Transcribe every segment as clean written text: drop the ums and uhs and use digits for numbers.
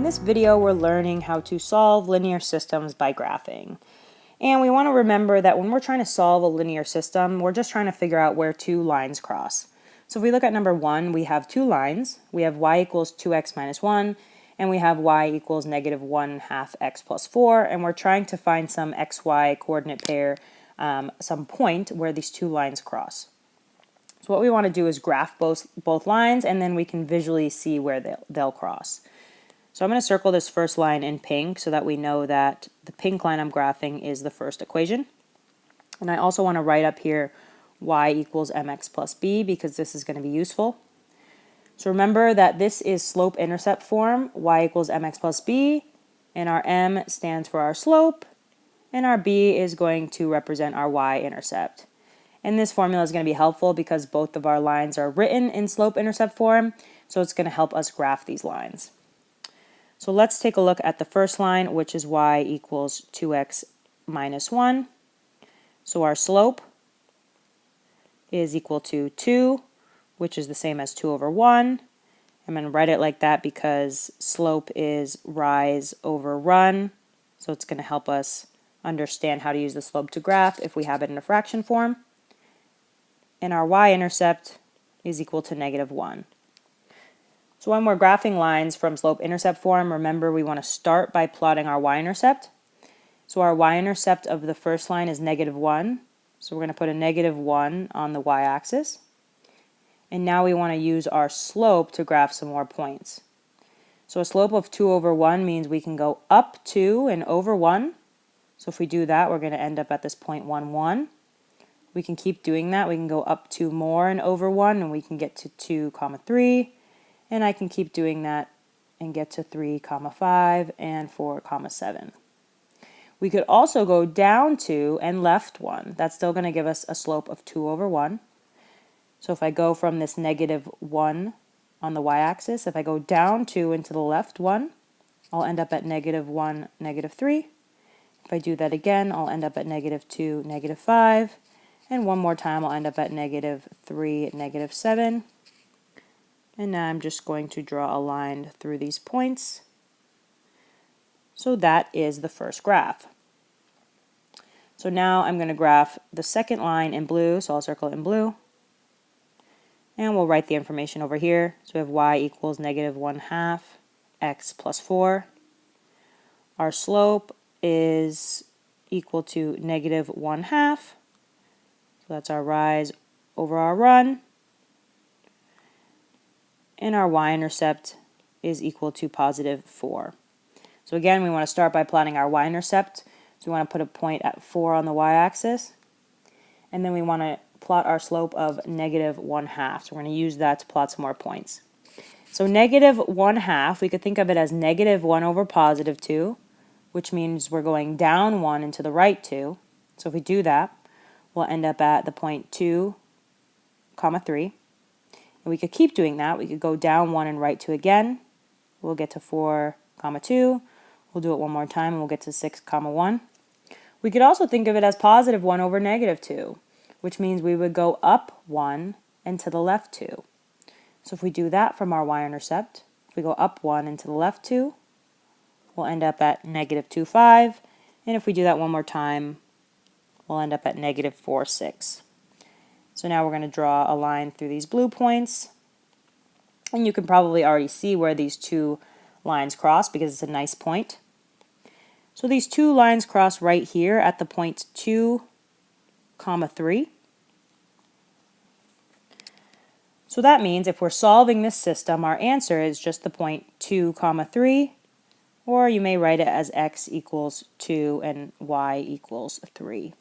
In this video, we're learning how to solve linear systems by graphing. And we want to remember that when we're trying to solve a linear system, we're just trying to figure out where two lines cross. So if we look at number 1, we have two lines. We have y equals 2x minus 1, and we have y equals negative 1/2 x plus 4, and we're trying to find some xy coordinate pair, some point where these two lines cross. So what we want to do is graph both lines, and then we can visually see where they'll cross. So I'm going to circle this first line in pink so that we know that the pink line I'm graphing is the first equation. And I also want to write up here y equals mx plus b because this is going to be useful. So remember that this is slope-intercept form, y equals mx plus b, and our m stands for our slope, and our b is going to represent our y-intercept. And this formula is going to be helpful because both of our lines are written in slope-intercept form, so it's going to help us graph these lines. So let's take a look at the first line, which is y equals 2x minus 1. So our slope is equal to 2, which is the same as 2 over 1. I'm going to write it like that because slope is rise over run, so it's going to help us understand how to use the slope to graph if we have it in a fraction form. And our y-intercept is equal to negative 1. So when we're graphing lines from slope-intercept form, remember we want to start by plotting our y-intercept. So our y-intercept of the first line is negative 1. So we're going to put a negative 1 on the y-axis. And now we want to use our slope to graph some more points. So a slope of 2 over 1 means we can go up 2 and over 1. So if we do that, we're going to end up at this point 1, 1. We can keep doing that. We can go up 2 more and over 1, and we can get to 2, 3. And I can keep doing that and get to 3, 5, and 4, 7. We could also go down 2 and left 1. That's still going to give us a slope of 2 over 1. So if I go from this negative 1 on the y-axis, if I go down 2 into the left 1, I'll end up at negative 1, negative 3. If I do that again, I'll end up at negative 2, negative 5. And one more time, I'll end up at negative 3, negative 7. And now I'm just going to draw a line through these points. So that is the first graph. So now I'm going to graph the second line in blue, so I'll circle it in blue. And we'll write the information over here. So we have y equals negative 1/2 x plus 4. Our slope is equal to negative 1/2. So that's our rise over our run. And our y-intercept is equal to positive 4. So again, we want to start by plotting our y-intercept. So we want to put a point at 4 on the y-axis. And then we want to plot our slope of negative 1/2. So we're going to use that to plot some more points. So negative 1/2, we could think of it as negative 1 over positive 2, which means we're going down 1 and to the right 2. So if we do that, we'll end up at the point 2, 3. And we could keep doing that. We could go down 1 and right 2 again. We'll get to 4, 2. We'll do it one more time and we'll get to 6, 1. We could also think of it as positive 1 over negative 2, which means we would go up 1 and to the left 2. So if we do that from our y-intercept, if we go up 1 and to the left 2, we'll end up at negative 2, 5. And if we do that one more time, we'll end up at negative 4, 6. So now we're going to draw a line through these blue points. And you can probably already see where these two lines cross because it's a nice point. So these two lines cross right here at the point 2, 3. So that means if we're solving this system, our answer is just the point 2, 3. Or you may write it as x equals 2 and y equals 3.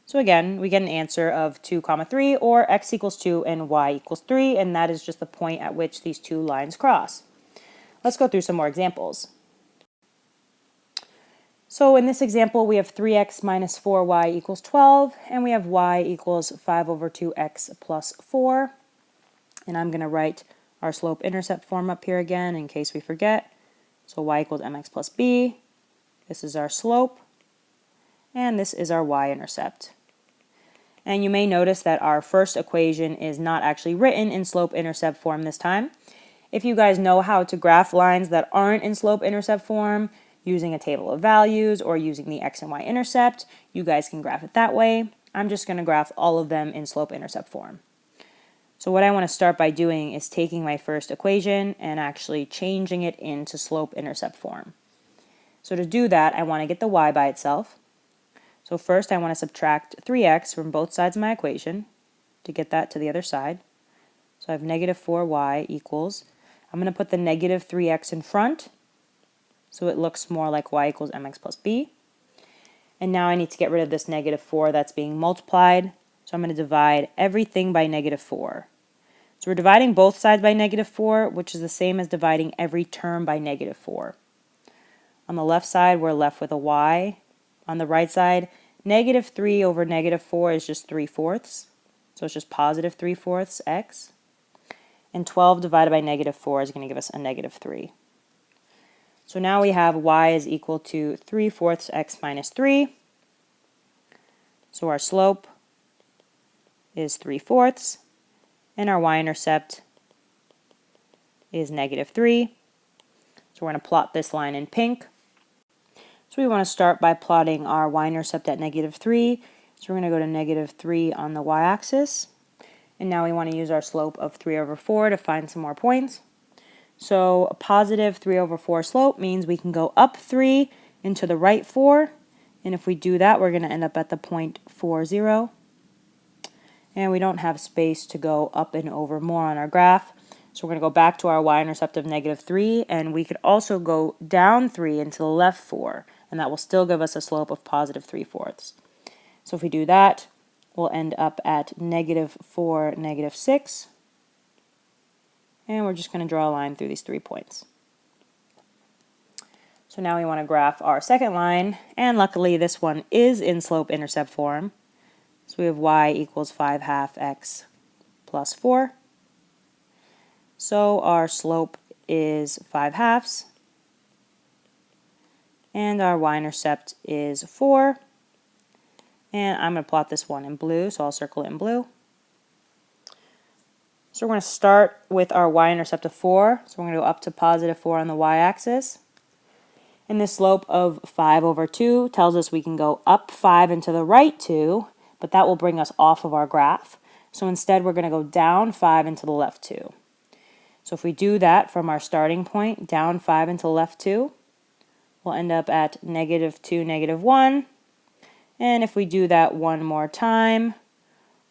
So again, we get an answer of 2, 3, or x equals 2 and y equals 3, and that is just the point at which these two lines cross. Let's go through some more examples. So in this example, we have 3x minus 4y equals 12, and we have y equals 5 over 2x plus 4. And I'm going to write our slope-intercept form up here again in case we forget. So y equals mx plus b. This is our slope, and this is our y-intercept. And you may notice that our first equation is not actually written in slope-intercept form this time. If you guys know how to graph lines that aren't in slope-intercept form, using a table of values or using the x and y intercept, you guys can graph it that way. I'm just going to graph all of them in slope-intercept form. So what I want to start by doing is taking my first equation and actually changing it into slope-intercept form. So to do that, I want to get the y by itself. So first I want to subtract 3x from both sides of my equation to get that to the other side. So I have negative 4y equals, I'm going to put the negative 3x in front so it looks more like y equals mx plus b. And now I need to get rid of this negative 4 that's being multiplied. So I'm going to divide everything by negative 4. So we're dividing both sides by negative 4, which is the same as dividing every term by negative 4. On the left side, we're left with a y. On the right side, negative 3 over negative 4 is just 3/4. So it's just positive 3/4 x. And 12 divided by negative 4 is going to give us a negative 3. So now we have y is equal to 3/4 x minus 3. So our slope is 3/4. And our y-intercept is negative 3. So we're going to plot this line in pink. So we want to start by plotting our y-intercept at negative 3. So we're going to go to negative 3 on the y-axis. And now we want to use our slope of 3 over 4 to find some more points. So a positive 3 over 4 slope means we can go up 3 and to the right 4. And if we do that, we're going to end up at the point 4, 0. And we don't have space to go up and over more on our graph. So we're going to go back to our y-intercept of negative 3, and we could also go down 3 and to the left 4, and that will still give us a slope of positive 3/4. So if we do that, we'll end up at negative 4, negative 6, and we're just going to draw a line through these 3 points. So now we want to graph our second line, and luckily this one is in slope-intercept form. So we have y equals 5/2 x plus 4. So our slope is 5/2, and our y-intercept is 4. And I'm going to plot this one in blue, so I'll circle it in blue. So we're going to start with our y-intercept of 4. So we're going to go up to positive 4 on the y-axis. And this slope of 5 over 2 tells us we can go up 5 and to the right 2, but that will bring us off of our graph. So instead we're going to go down 5 and to the left 2. So if we do that from our starting point, down 5 and to the left 2, we'll end up at negative 2, negative 1. And if we do that one more time,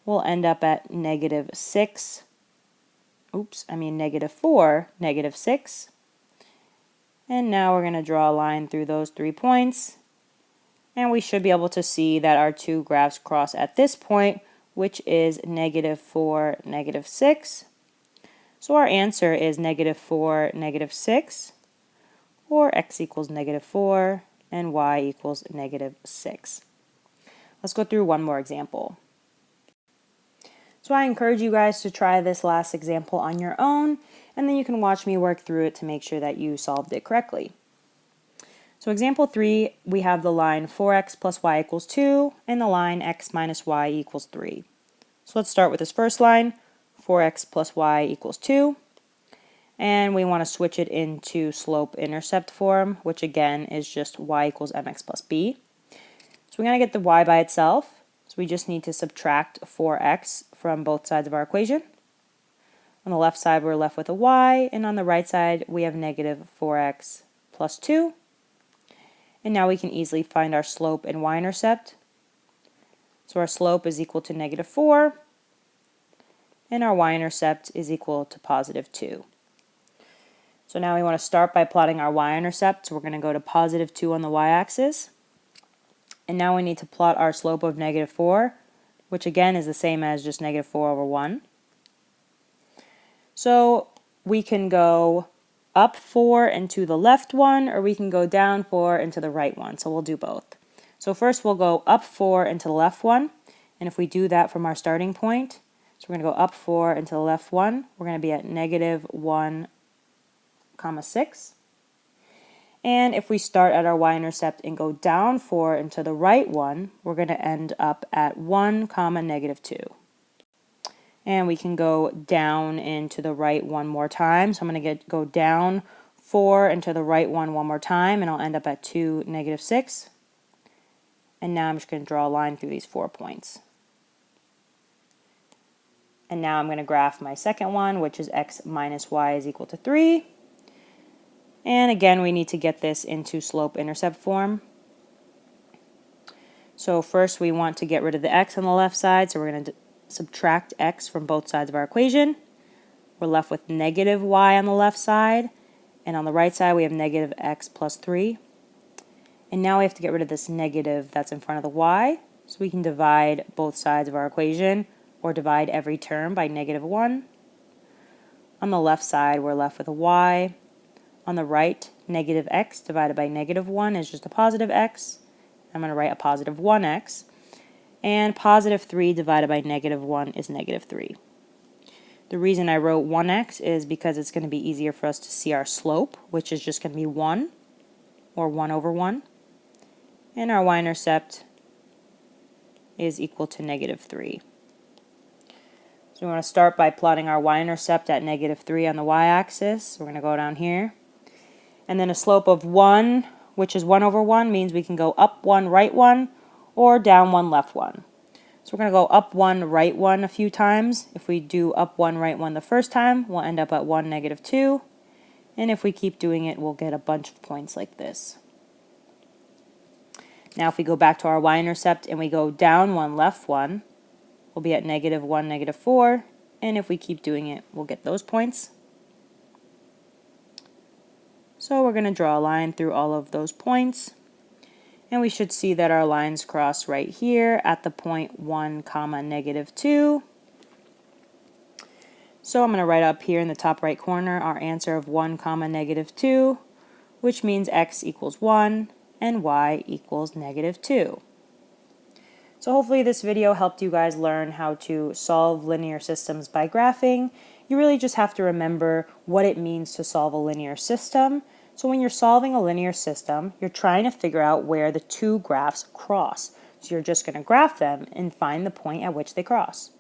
we'll end up at negative 4, negative 6. And now we're going to draw a line through those 3 points. And we should be able to see that our two graphs cross at this point, which is negative 4, negative 6. So our answer is negative 4, negative 6, or x equals negative 4 and y equals negative 6. Let's go through one more example. So I encourage you guys to try this last example on your own, and then you can watch me work through it to make sure that you solved it correctly. So example 3, we have the line 4x plus y equals 2 and the line x minus y equals 3. So let's start with this first line, 4x plus y equals 2. And we want to switch it into slope-intercept form, which again is just y equals mx plus b. So we're going to get the y by itself. So we just need to subtract 4x from both sides of our equation. On the left side, we're left with a y, and on the right side, we have negative 4x plus 2. And now we can easily find our slope and y-intercept. So our slope is equal to negative 4, and our y-intercept is equal to positive 2. So now we want to start by plotting our y-intercept. So we're going to go to positive 2 on the y-axis. And now we need to plot our slope of negative 4, which again is the same as just negative 4 over 1. So we can go up 4 and to the left 1, or we can go down 4 and to the right 1. So we'll do both. So first we'll go up 4 and to the left 1. And if we do that from our starting point, so we're going to go up 4 and to the left 1, we're going to be at negative 1, 6. And if we start at our y-intercept and go down 4 and to the right 1, we're going to end up at 1, negative 2. And we can go down and to the right one more time. So I'm going to go down 4 and to the right one more time, and I'll end up at 2, -6. And now I'm just going to draw a line through these 4 points. And now I'm going to graph my second one, which is x minus y is equal to 3. And again, we need to get this into slope-intercept form. So first we want to get rid of the x on the left side, so we're going to subtract x from both sides of our equation. We're left with negative y on the left side, and on the right side we have negative x plus 3. And now we have to get rid of this negative that's in front of the y, so we can divide both sides of our equation, or divide every term by -1. On the left side we're left with a y. On the right, negative x divided by -1 is just a positive x. I'm going to write a positive 1x. And positive 3 divided by -1 is -3. The reason I wrote 1x is because it's going to be easier for us to see our slope, which is just going to be 1, or 1 over 1. And our y-intercept is equal to -3. So we want to start by plotting our y-intercept at -3 on the y-axis. We're going to go down here. And then a slope of 1, which is 1 over 1, means we can go up 1, right 1, or down 1, left 1. So we're going to go up 1, right 1 a few times. If we do up 1, right 1 the first time, we'll end up at 1, -2. And if we keep doing it, we'll get a bunch of points like this. Now if we go back to our y-intercept and we go down 1, left 1, we'll be at -1, -4. And if we keep doing it, we'll get those points. So we're going to draw a line through all of those points. And we should see that our lines cross right here at the point 1, -2. So I'm going to write up here in the top right corner our answer of 1, -2, which means x equals 1 and y equals -2. So hopefully this video helped you guys learn how to solve linear systems by graphing. You really just have to remember what it means to solve a linear system. So when you're solving a linear system, you're trying to figure out where the two graphs cross. So you're just going to graph them and find the point at which they cross.